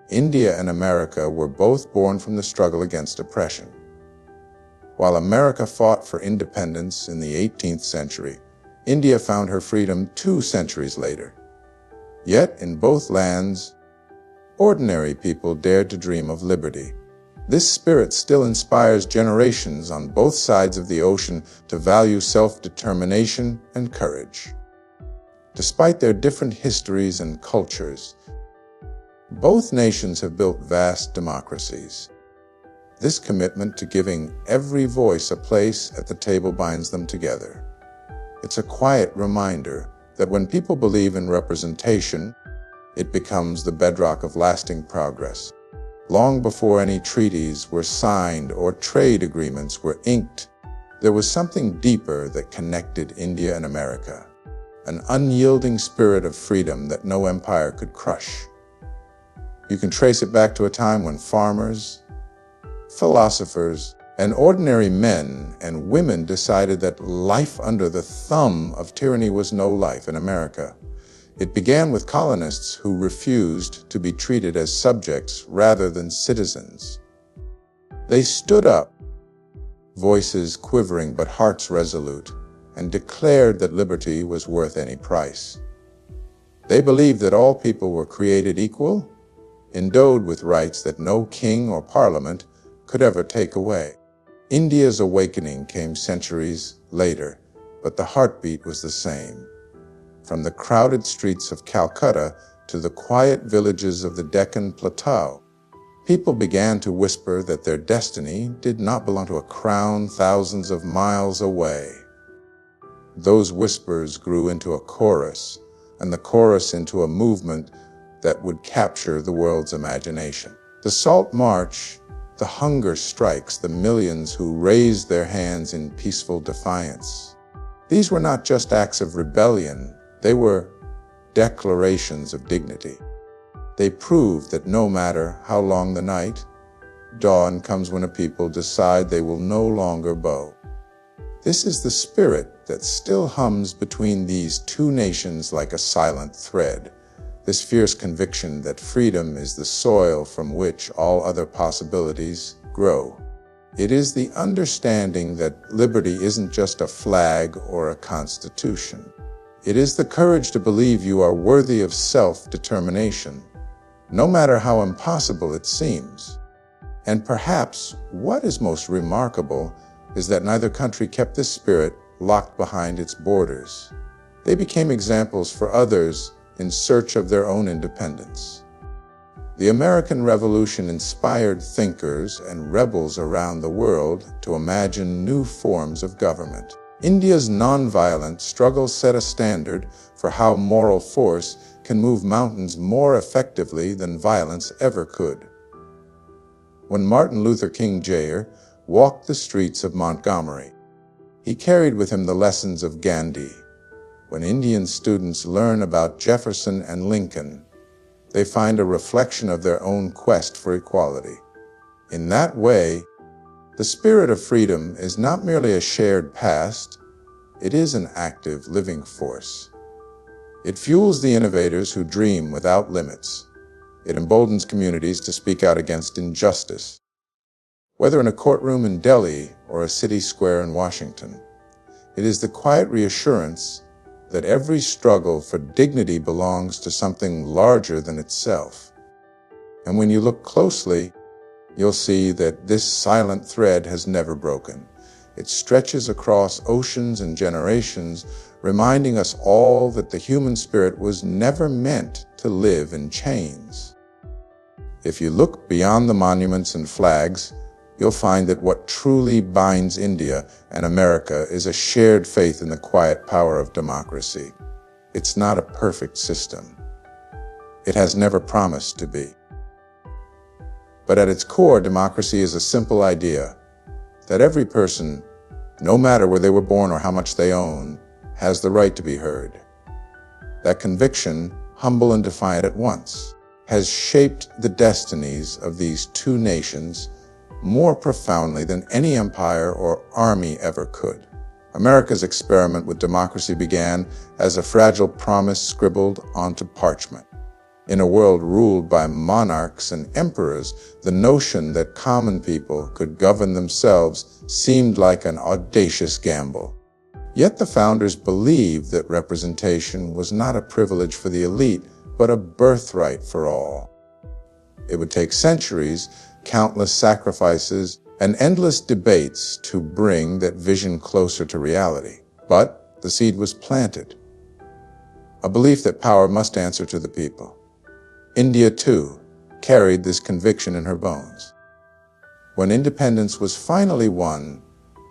India and America were both born from the struggle against oppression. While America fought for independence in the 18th century, India found her freedom 2 centuries later. Yet, in both lands, ordinary people dared to dream of liberty. This spirit still inspires generations on both sides of the ocean to value self-determination and courage. Despite their different histories and cultures, both nations have built vast democracies. This commitment to giving every voice a place at the table binds them together. It's a quiet reminder that when people believe in representation, it becomes the bedrock of lasting progress. Long before any treaties were signed or trade agreements were inked, there was something deeper that connected India and America, an unyielding spirit of freedom that no empire could crush. You can trace it back to a time when farmers, philosophers, and ordinary men and women decided that life under the thumb of tyranny was no life in America. It began with colonists who refused to be treated as subjects rather than citizens. They stood up, voices quivering but hearts resolute, and declared that liberty was worth any price. They believed that all people were created equal, endowed with rights that no king or parliament could ever take away. India's awakening came centuries later, but the heartbeat was the same. From the crowded streets of Calcutta to the quiet villages of the Deccan Plateau, people began to whisper that their destiny did not belong to a crown thousands of miles away. Those whispers grew into a chorus, and the chorus into a movement that would capture the world's imagination. The Salt March, the hunger strikes, the millions who raised their hands in peaceful defiance. These were not just acts of rebellion, they were declarations of dignity. They proved that no matter how long the night, dawn comes when a people decide they will no longer bow. This is the spirit that still hums between these 2 nations like a silent thread. This fierce conviction that freedom is the soil from which all other possibilities grow. It is the understanding that liberty isn't just a flag or a constitution. It is the courage to believe you are worthy of self-determination, no matter how impossible it seems. And perhaps what is most remarkable is that neither country kept this spirit locked behind its borders. They became examples for others in search of their own independence. The American Revolution inspired thinkers and rebels around the world to imagine new forms of government. India's nonviolent struggle set a standard for how moral force can move mountains more effectively than violence ever could. When Martin Luther King Jr. walked the streets of Montgomery, he carried with him the lessons of Gandhi. When Indian students learn about Jefferson and Lincoln, they find a reflection of their own quest for equality. In that way, the spirit of freedom is not merely a shared past, it is an active, living force. It fuels the innovators who dream without limits. It emboldens communities to speak out against injustice. Whether in a courtroom in Delhi or a city square in Washington, it is the quiet reassurance that every struggle for dignity belongs to something larger than itself. And when you look closely, you'll see that this silent thread has never broken. It stretches across oceans and generations, reminding us all that the human spirit was never meant to live in chains. If you look beyond the monuments and flags, you'll find that what truly binds India and America is a shared faith in the quiet power of democracy. It's not a perfect system. It has never promised to be. But at its core, democracy is a simple idea that every person, no matter where they were born or how much they own, has the right to be heard. That conviction, humble and defiant at once, has shaped the destinies of these 2 nations more profoundly than any empire or army ever could. America's experiment with democracy began as a fragile promise scribbled onto parchment. In a world ruled by monarchs and emperors, the notion that common people could govern themselves seemed like an audacious gamble. Yet the founders believed that representation was not a privilege for the elite, but a birthright for all. It would take centuries, countless sacrifices, and endless debates to bring that vision closer to reality. But the seed was planted. A belief that power must answer to the people. India, too, carried this conviction in her bones. When independence was finally won,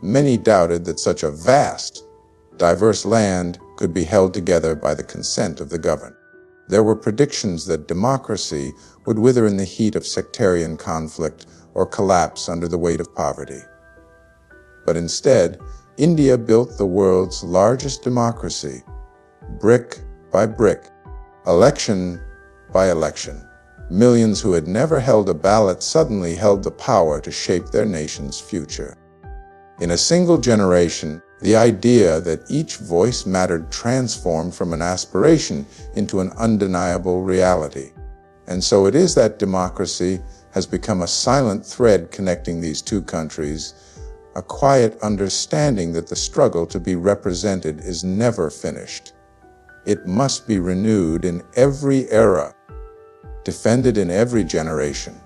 many doubted that such a vast, diverse land could be held together by the consent of the governed. There were predictions that democracy would wither in the heat of sectarian conflict or collapse under the weight of poverty. But instead, India built the world's largest democracy, brick by brick, election by election. Millions who had never held a ballot suddenly held the power to shape their nation's future. In a single generation, the idea that each voice mattered transformed from an aspiration into an undeniable reality. And so it is that democracy has become a silent thread connecting these two countries, a quiet understanding that the struggle to be represented is never finished. It must be renewed in every era, defended in every generation.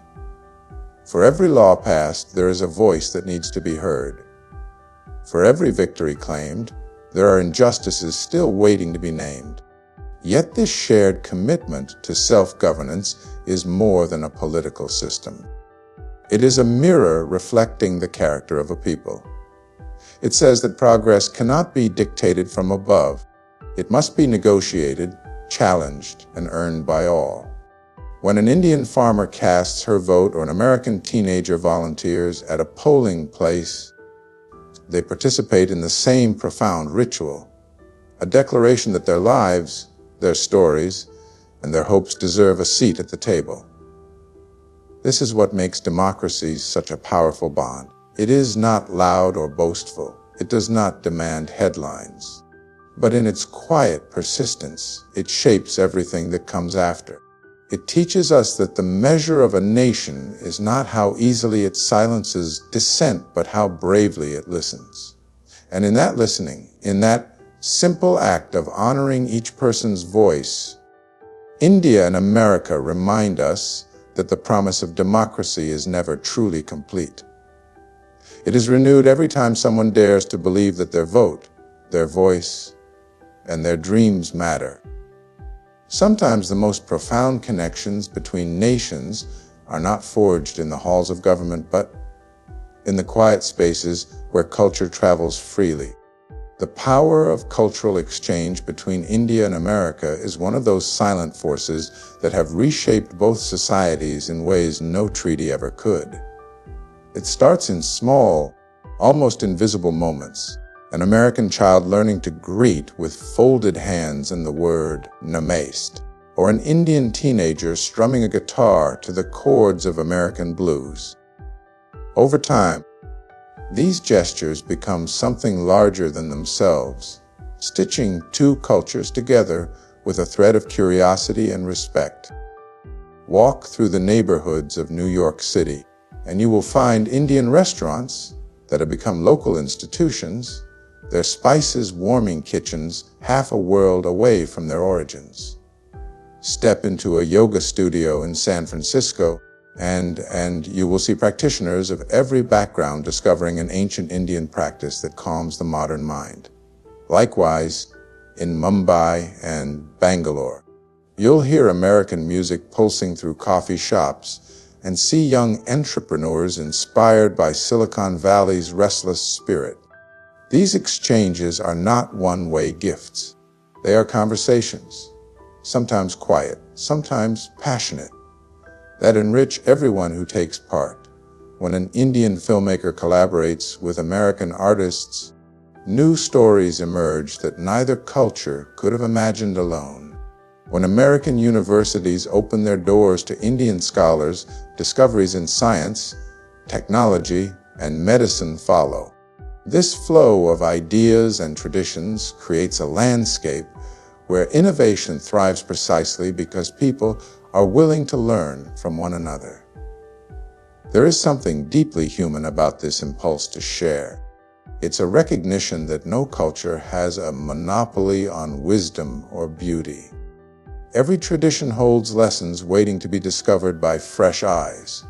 For every law passed, there is a voice that needs to be heard. For every victory claimed, there are injustices still waiting to be named. Yet this shared commitment to self-governance is more than a political system. It is a mirror reflecting the character of a people. It says that progress cannot be dictated from above. It must be negotiated, challenged, and earned by all. When an Indian farmer casts her vote or an American teenager volunteers at a polling place, they participate in the same profound ritual, a declaration that their lives, their stories, and their hopes deserve a seat at the table. This is what makes democracy such a powerful bond. It is not loud or boastful. It does not demand headlines. But in its quiet persistence, it shapes everything that comes after. It teaches us that the measure of a nation is not how easily it silences dissent, but how bravely it listens. And in that listening, in that simple act of honoring each person's voice, India and America remind us that the promise of democracy is never truly complete. It is renewed every time someone dares to believe that their vote, their voice, and their dreams matter. Sometimes the most profound connections between nations are not forged in the halls of government, but in the quiet spaces where culture travels freely. The power of cultural exchange between India and America is one of those silent forces that have reshaped both societies in ways no treaty ever could. It starts in small, almost invisible moments. An American child learning to greet with folded hands and the word namaste, or an Indian teenager strumming a guitar to the chords of American blues. Over time, these gestures become something larger than themselves, stitching two cultures together with a thread of curiosity and respect. Walk through the neighborhoods of New York City, and you will find Indian restaurants that have become local institutions, their spices warming kitchens half a world away from their origins. Step into a yoga studio in San Francisco, and you will see practitioners of every background discovering an ancient Indian practice that calms the modern mind. Likewise, in Mumbai and Bangalore, you'll hear American music pulsing through coffee shops and see young entrepreneurs inspired by Silicon Valley's restless spirit. These exchanges are not one-way gifts. They are conversations, sometimes quiet, sometimes passionate, that enrich everyone who takes part. When an Indian filmmaker collaborates with American artists, new stories emerge that neither culture could have imagined alone. When American universities open their doors to Indian scholars, discoveries in science, technology, and medicine follow. This flow of ideas and traditions creates a landscape where innovation thrives precisely because people are willing to learn from one another. There is something deeply human about this impulse to share. It's a recognition that no culture has a monopoly on wisdom or beauty. Every tradition holds lessons waiting to be discovered by fresh eyes.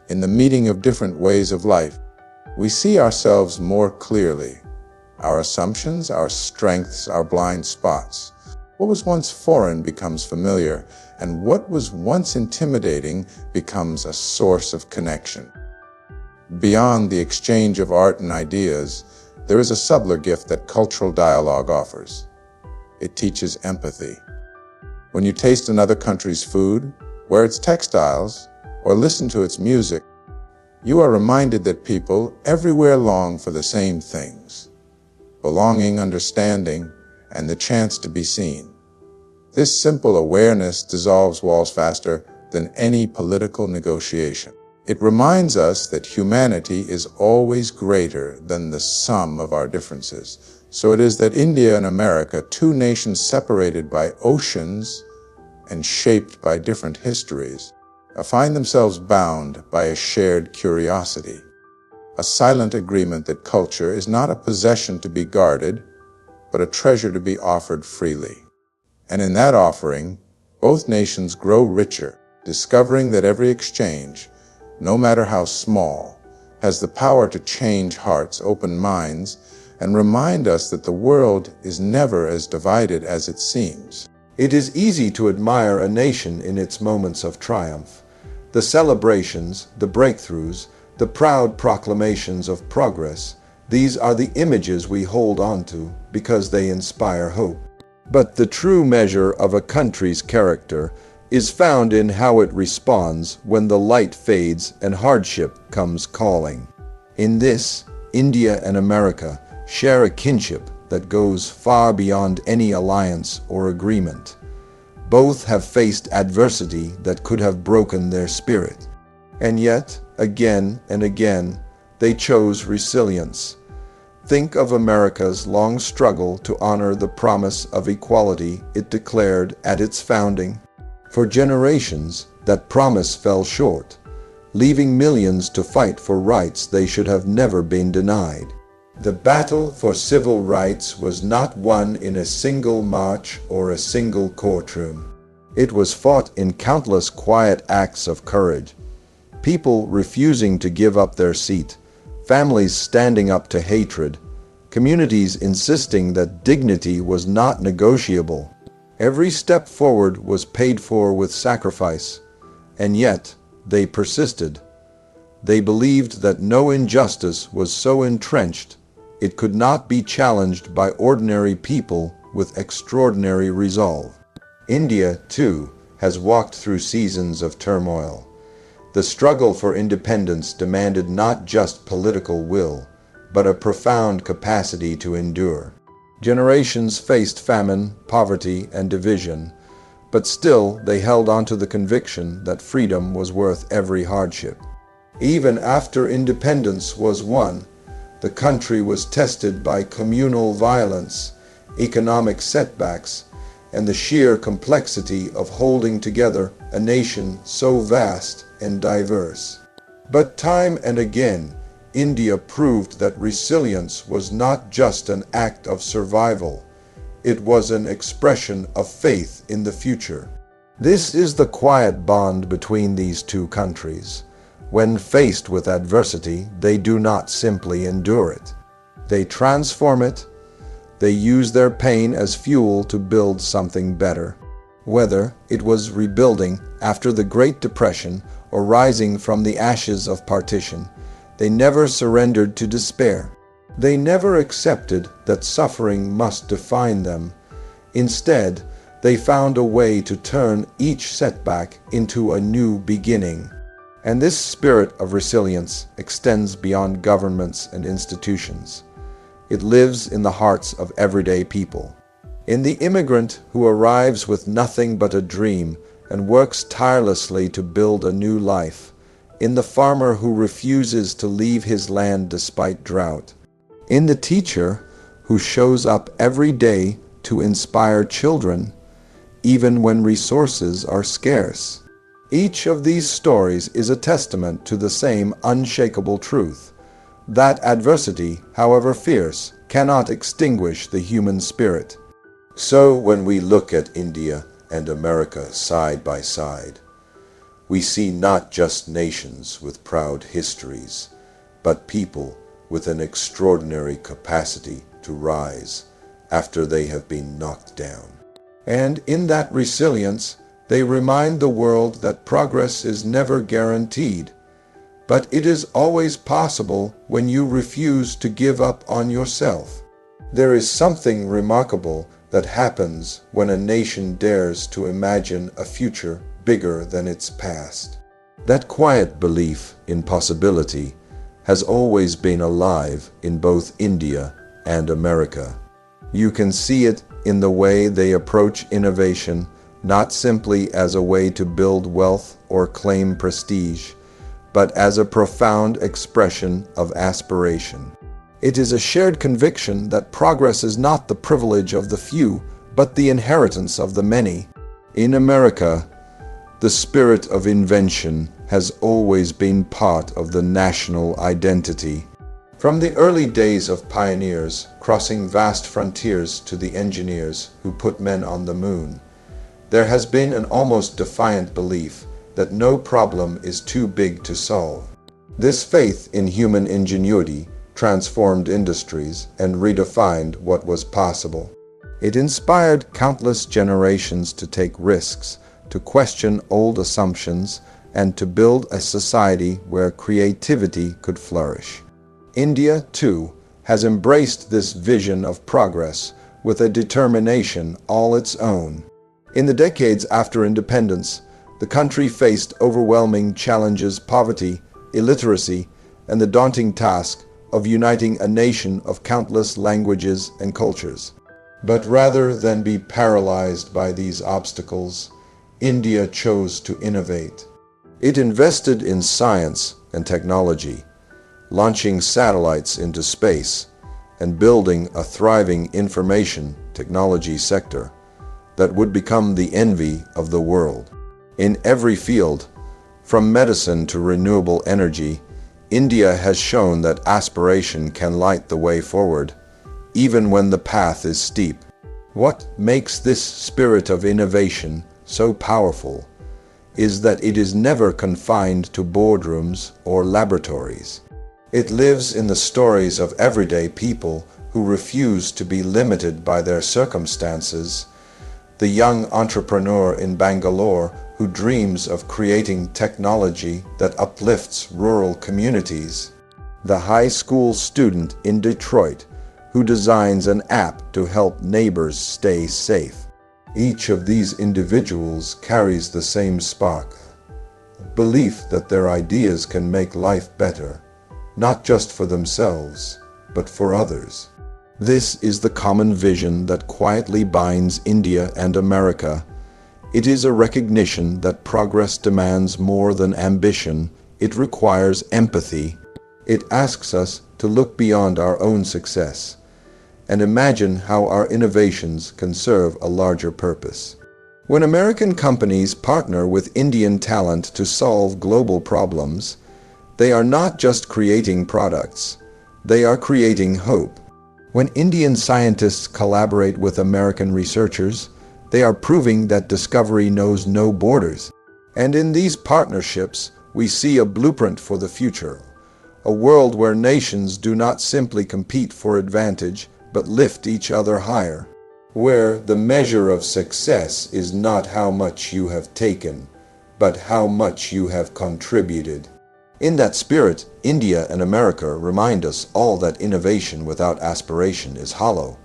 In the meeting of different ways of life, we see ourselves more clearly. Our assumptions, our strengths, our blind spots. What was once foreign becomes familiar, and what was once intimidating becomes a source of connection. Beyond the exchange of art and ideas, there is a subtler gift that cultural dialogue offers. It teaches empathy. When you taste another country's food, wear its textiles, or listen to its music, you are reminded that people everywhere long for the same things: belonging, understanding, and the chance to be seen. This simple awareness dissolves walls faster than any political negotiation. It reminds us that humanity is always greater than the sum of our differences. So it is that India and America, two nations separated by oceans and shaped by different histories, find themselves bound by a shared curiosity, a silent agreement that culture is not a possession to be guarded, but a treasure to be offered freely. And in that offering, both nations grow richer, discovering that every exchange, no matter how small, has the power to change hearts, open minds, and remind us that the world is never as divided as it seems. It is easy to admire a nation in its moments of triumph. The celebrations, the breakthroughs, the proud proclamations of progress, these are the images we hold on to because they inspire hope. But the true measure of a country's character is found in how it responds when the light fades and hardship comes calling. In this, India and America share a kinship that goes far beyond any alliance or agreement. Both have faced adversity that could have broken their spirit. And yet, again and again, they chose resilience. Think of America's long struggle to honor the promise of equality it declared at its founding. For generations, that promise fell short, leaving millions to fight for rights they should have never been denied. The battle for civil rights was not won in a single march or a single courtroom. It was fought in countless quiet acts of courage. People refusing to give up their seat, families standing up to hatred, communities insisting that dignity was not negotiable. Every step forward was paid for with sacrifice, and yet they persisted. They believed that no injustice was so entrenched it could not be challenged by ordinary people with extraordinary resolve. India, too, has walked through seasons of turmoil. The struggle for independence demanded not just political will, but a profound capacity to endure. Generations faced famine, poverty, and division, but still they held on to the conviction that freedom was worth every hardship. Even after independence was won, the country was tested by communal violence, economic setbacks, and the sheer complexity of holding together a nation so vast and diverse. But time and again, India proved that resilience was not just an act of survival. It was an expression of faith in the future. This is the quiet bond between these two countries. When faced with adversity, they do not simply endure it. They transform it. They use their pain as fuel to build something better. Whether it was rebuilding after the Great Depression or rising from the ashes of partition, they never surrendered to despair. They never accepted that suffering must define them. Instead, they found a way to turn each setback into a new beginning. And this spirit of resilience extends beyond governments and institutions. It lives in the hearts of everyday people. In the immigrant who arrives with nothing but a dream and works tirelessly to build a new life. In the farmer who refuses to leave his land despite drought. In the teacher who shows up every day to inspire children, even when resources are scarce. Each of these stories is a testament to the same unshakable truth, that adversity, however fierce, cannot extinguish the human spirit. So when we look at India and America side by side, we see not just nations with proud histories, but people with an extraordinary capacity to rise after they have been knocked down. And in that resilience, they remind the world that progress is never guaranteed, but it is always possible when you refuse to give up on yourself. There is something remarkable that happens when a nation dares to imagine a future bigger than its past. That quiet belief in possibility has always been alive in both India and America. You can see it in the way they approach innovation, not simply as a way to build wealth or claim prestige, but as a profound expression of aspiration. It is a shared conviction that progress is not the privilege of the few, but the inheritance of the many. In America, the spirit of invention has always been part of the national identity. From the early days of pioneers crossing vast frontiers to the engineers who put men on the moon, there has been an almost defiant belief that no problem is too big to solve. This faith in human ingenuity transformed industries and redefined what was possible. It inspired countless generations to take risks, to question old assumptions, and to build a society where creativity could flourish. India, too, has embraced this vision of progress with a determination all its own. In the decades after independence, the country faced overwhelming challenges: poverty, illiteracy, and the daunting task of uniting a nation of countless languages and cultures. But rather than be paralyzed by these obstacles, India chose to innovate. It invested in science and technology, launching satellites into space and building a thriving information technology sector that would become the envy of the world. In every field, from medicine to renewable energy, India has shown that aspiration can light the way forward, even when the path is steep. What makes this spirit of innovation so powerful is that it is never confined to boardrooms or laboratories. It lives in the stories of everyday people who refuse to be limited by their circumstances. The young entrepreneur in Bangalore who dreams of creating technology that uplifts rural communities. The high school student in Detroit who designs an app to help neighbors stay safe. Each of these individuals carries the same spark, a belief that their ideas can make life better, not just for themselves, but for others. This is the common vision that quietly binds India and America. It is a recognition that progress demands more than ambition. It requires empathy. It asks us to look beyond our own success and imagine how our innovations can serve a larger purpose. When American companies partner with Indian talent to solve global problems, they are not just creating products, they are creating hope. When Indian scientists collaborate with American researchers, they are proving that discovery knows no borders. And in these partnerships, we see a blueprint for the future, a world where nations do not simply compete for advantage, but lift each other higher, where the measure of success is not how much you have taken, but how much you have contributed. In that spirit, India and America remind us all that innovation without aspiration is hollow.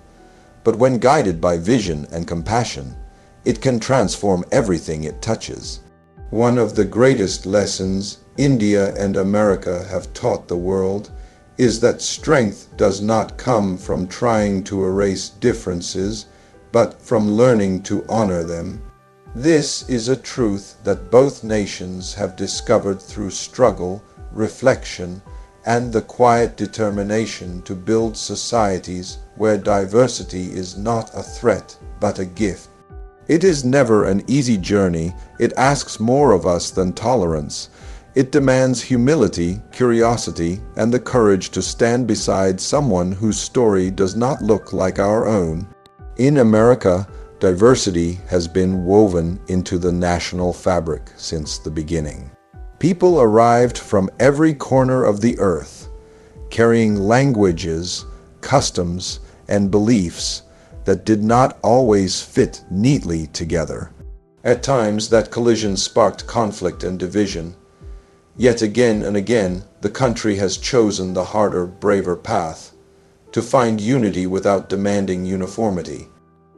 But when guided by vision and compassion, it can transform everything it touches. One of the greatest lessons India and America have taught the world is that strength does not come from trying to erase differences, but from learning to honor them. This is a truth that both nations have discovered through struggle, reflection, and the quiet determination to build societies where diversity is not a threat but a gift. It is never an easy journey. It asks more of us than tolerance. It demands humility, curiosity, and the courage to stand beside someone whose story does not look like our own. In America, diversity has been woven into the national fabric since the beginning. People arrived from every corner of the earth, carrying languages, customs, and beliefs that did not always fit neatly together. At times, that collision sparked conflict and division. Yet again and again, the country has chosen the harder, braver path, to find unity without demanding uniformity.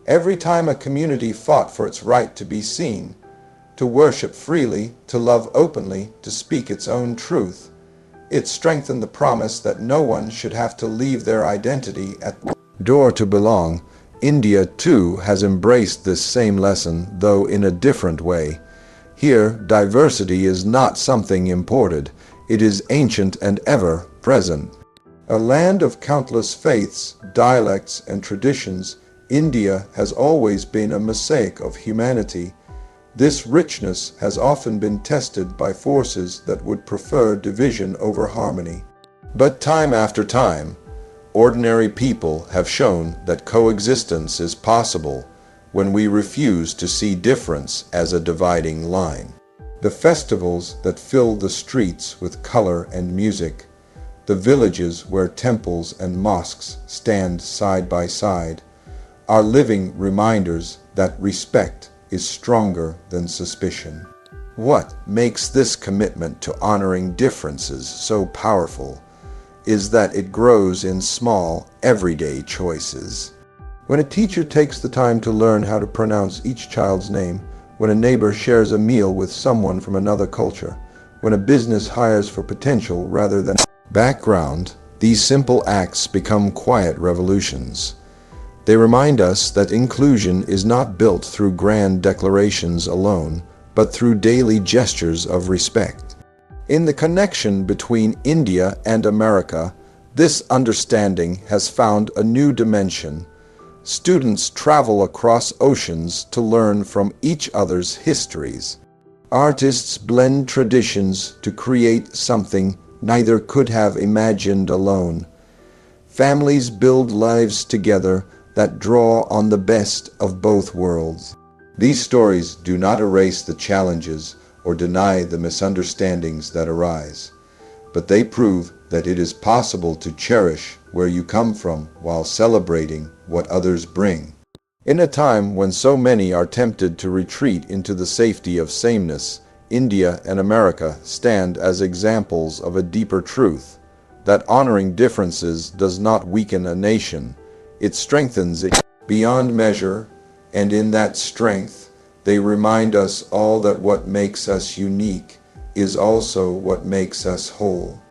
Every time a community fought for its right to be seen, to worship freely, to love openly, to speak its own truth, it strengthened the promise that no one should have to leave their identity at the door to belong. India, too, has embraced this same lesson, though in a different way. Here, diversity is not something imported. It is ancient and ever present. A land of countless faiths, dialects, and traditions, India has always been a mosaic of humanity. This richness has often been tested by forces that would prefer division over harmony. But time after time, ordinary people have shown that coexistence is possible when we refuse to see difference as a dividing line. The festivals that fill the streets with color and music, the villages where temples and mosques stand side by side, are living reminders that respect is stronger than suspicion. What makes this commitment to honoring differences so powerful is that it grows in small, everyday choices. When a teacher takes the time to learn how to pronounce each child's name, when a neighbor shares a meal with someone from another culture, when a business hires for potential rather than background, these simple acts become quiet revolutions. They remind us that inclusion is not built through grand declarations alone, but through daily gestures of respect. In the connection between India and America, this understanding has found a new dimension. Students travel across oceans to learn from each other's histories. Artists blend traditions to create something neither could have imagined alone. Families build lives together that draw on the best of both worlds. These stories do not erase the challenges or deny the misunderstandings that arise, but they prove that it is possible to cherish where you come from while celebrating what others bring. In a time when so many are tempted to retreat into the safety of sameness, India and America stand as examples of a deeper truth, that honoring differences does not weaken a nation, it strengthens it beyond measure, and in that strength, they remind us all that what makes us unique is also what makes us whole.